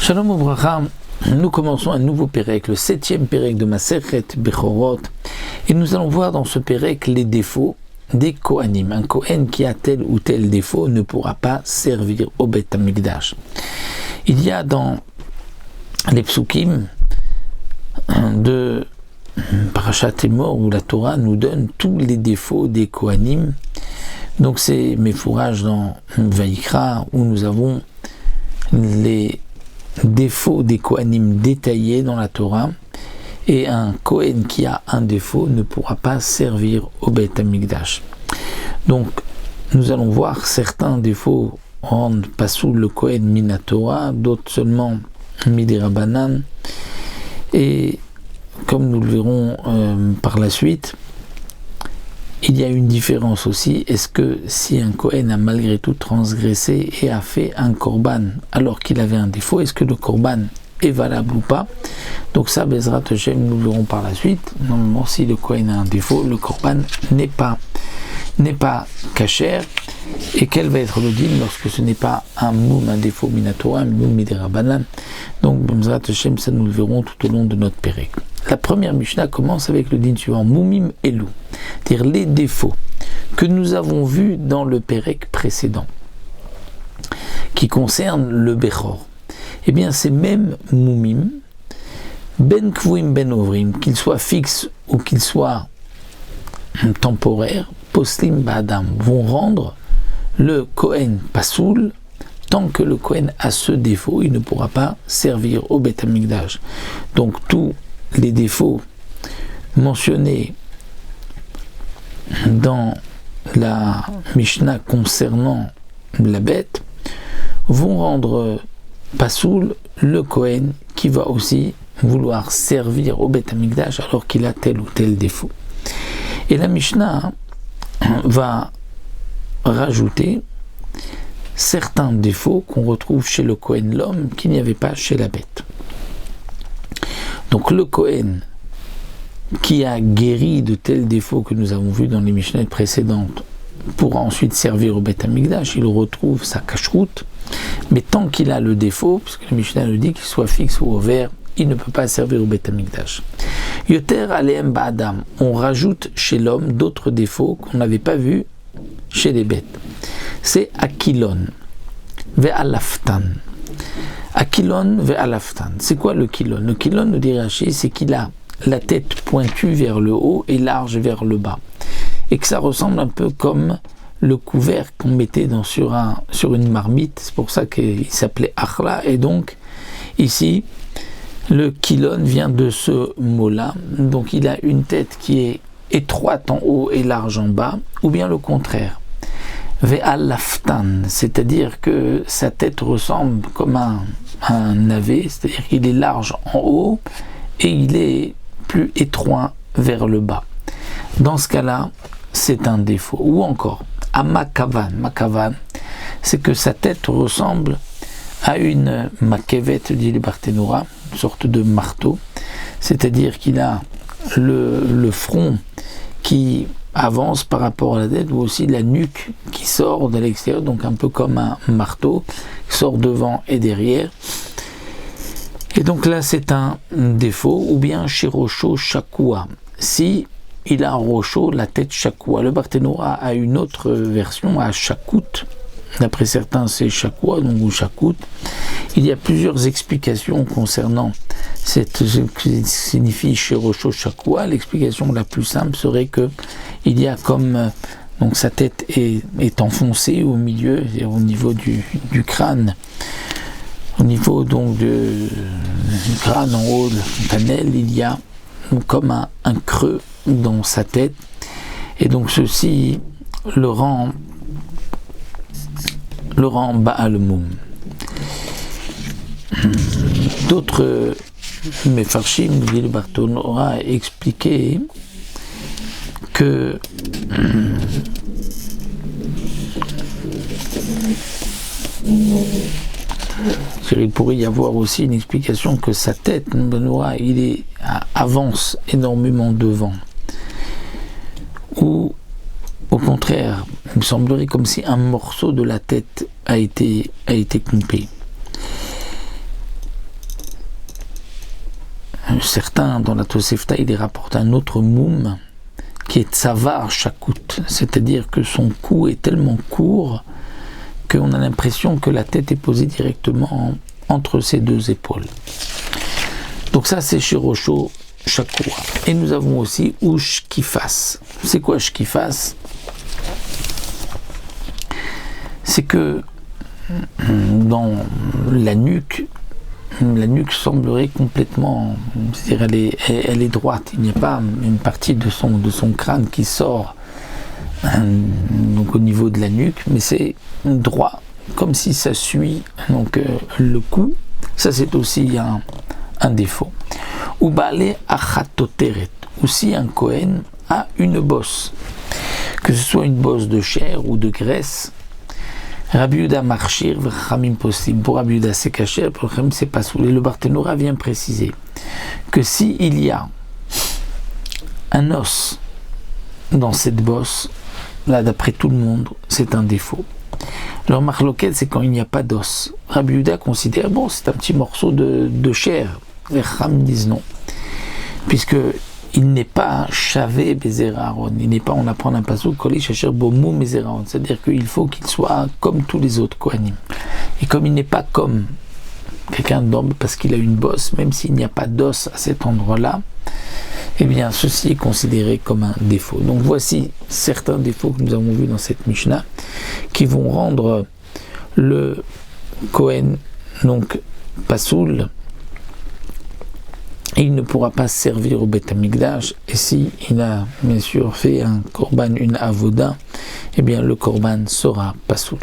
Shalom Obracha, nous commençons un nouveau Pérec, le 7e Pérec de Masechet Bechorot, et nous allons voir dans ce Pérec les défauts des Kohanim. Un Kohen qui a tel ou tel défaut ne pourra pas servir au Beth Amikdash. Il y a dans les psukim de Parashat Emor où la Torah nous donne tous les défauts des Kohanim. Donc c'est Mefourage dans Vaïkra où nous avons les défauts des Kohanim détaillés dans la Torah, et un Kohen qui a un défaut ne pourra pas servir au Beth Amikdash. Donc nous allons voir certains défauts rendent pasoul le Kohen mina Torah, d'autres seulement midi Rabbanan, et comme nous le verrons par la suite, il y a une différence aussi. Est-ce que si un Kohen a malgré tout transgressé et a fait un korban alors qu'il avait un défaut, est-ce que le korban est valable ou pas? Donc ça, Bezrat Hashem, nous le verrons par la suite. Normalement, si le Kohen a un défaut, le korban n'est pas kasher. Et quel va être le din lorsque ce n'est pas un défaut minatora, un moum midirabanan? Donc Bezrat Hashem, ça nous le verrons tout au long de notre pérec. La première Mishnah commence avec le din suivant, Moumim Elou, c'est-à-dire les défauts que nous avons vus dans le Pérec précédent, qui concernent le Bechor. Eh bien, ces mêmes Moumim, Ben Kvouim Ben Ovrim, qu'ils soient fixes ou qu'ils soient temporaires, Poslim Ba'adam, vont rendre le Kohen Pasoul. Tant que le Kohen a ce défaut, il ne pourra pas servir au Beth Amikdash. Donc, tous les défauts mentionnés dans la Mishnah concernant la bête vont rendre pasoul le Kohen qui va aussi vouloir servir au Beth Amikdash alors qu'il a tel ou tel défaut. Et la Mishnah va rajouter certains défauts qu'on retrouve chez le Kohen l'homme qu'il n'y avait pas chez la bête. Donc le Kohen qui a guéri de tels défauts que nous avons vus dans les Mishnah précédentes pourra ensuite servir au Beth Amikdash, il retrouve sa cacheroute, mais tant qu'il a le défaut, puisque le Mishnah le dit, qu'il soit fixe ou ouvert, il ne peut pas servir au Beth Amikdash. Yoter aleem ba'adam, on rajoute chez l'homme d'autres défauts qu'on n'avait pas vus chez les bêtes. C'est akilon, ve'alaftan. Akilon ve'alaftan. C'est quoi le kilon? Le kilon, nous dit Rashi, c'est qu'il a la tête pointue vers le haut et large vers le bas. Et que ça ressemble un peu comme le couvercle qu'on mettait sur une marmite. C'est pour ça qu'il s'appelait Achla. Et donc, ici, le kilon vient de ce mot-là. Donc, il a une tête qui est étroite en haut et large en bas. Ou bien le contraire. Ve'alaftan, c'est-à-dire que sa tête ressemble comme un navet, c'est-à-dire qu'il est large en haut et il est plus étroit vers le bas. Dans ce cas-là, c'est un défaut. Ou encore, à makavan, c'est que sa tête ressemble à une makevet, dit le Barthénora, une sorte de marteau, c'est-à-dire qu'il a le front qui avance par rapport à la tête, ou aussi la nuque qui sort de l'extérieur, donc un peu comme un marteau, qui sort devant et derrière. Et donc là, c'est un défaut. Ou bien chez Rocho Shakua, si il a un Rocho, la tête Shakua. Le Barthénora a une autre version, à Shakout. D'après certains, c'est Shakua, donc ou Shakout. Il y a plusieurs explications concernant ce que signifie chez Rocho Shakua. L'explication la plus simple serait que il y a comme donc sa tête est enfoncée au milieu, c'est-à-dire au niveau du crâne. Au niveau donc du crâne en haut de la fontanelle, il y a comme un creux dans sa tête, et donc ceci le rend Baal Moum. D'autres Mefarshim, dit le Barthénora, a expliqué que il pourrait y avoir aussi une explication que sa tête, il avance énormément devant, ou au contraire, il me semblerait comme si un morceau de la tête a été coupé. certains, dans la Tosefta, il rapporte un autre moum qui est tsavar shakut, c'est-à-dire que son cou est tellement court qu'on a l'impression que la tête est posée directement entre ses deux épaules. Donc ça, c'est Shirosho Shakura. Et nous avons aussi Ushkifas. C'est quoi Shkifas? C'est que dans la nuque semblerait complètement, c'est-à-dire elle est droite. Il n'y a pas une partie de son crâne qui sort donc au niveau de la nuque, mais c'est droit, comme si ça suit donc le cou. Ça, c'est aussi un défaut. Ou balé achatoteret, ou si un Kohen a une bosse, que ce soit une bosse de chair ou de graisse. Rabbi Yehuda marchir v'chamim possible. Pour Rabbi Yehuda c'est caché, pour Chachamim c'est pas soulé. Le Barthénora vient préciser que si il y a un os dans cette bosse, là d'après tout le monde, c'est un défaut. Leur marloquette, c'est quand il n'y a pas d'os. Rabbi Yehuda considère, bon, c'est un petit morceau de chair. Les Chachamim disent non, puisque il n'est pas chavé bezeraron, il n'est pas, on apprend un passage collé chacher bomou bezeraron, c'est-à-dire qu'il faut qu'il soit comme tous les autres kohanim. Et comme il n'est pas comme quelqu'un d'homme parce qu'il a une bosse, même s'il n'y a pas d'os à cet endroit-là, eh bien ceci est considéré comme un défaut. Donc voici certains défauts que nous avons vus dans cette Mishnah qui vont rendre le Kohen donc pasoul. Il ne pourra pas servir au Beth Amikdash, et si il a bien sûr fait un korban, une avoda, eh bien le korban sera pasoul.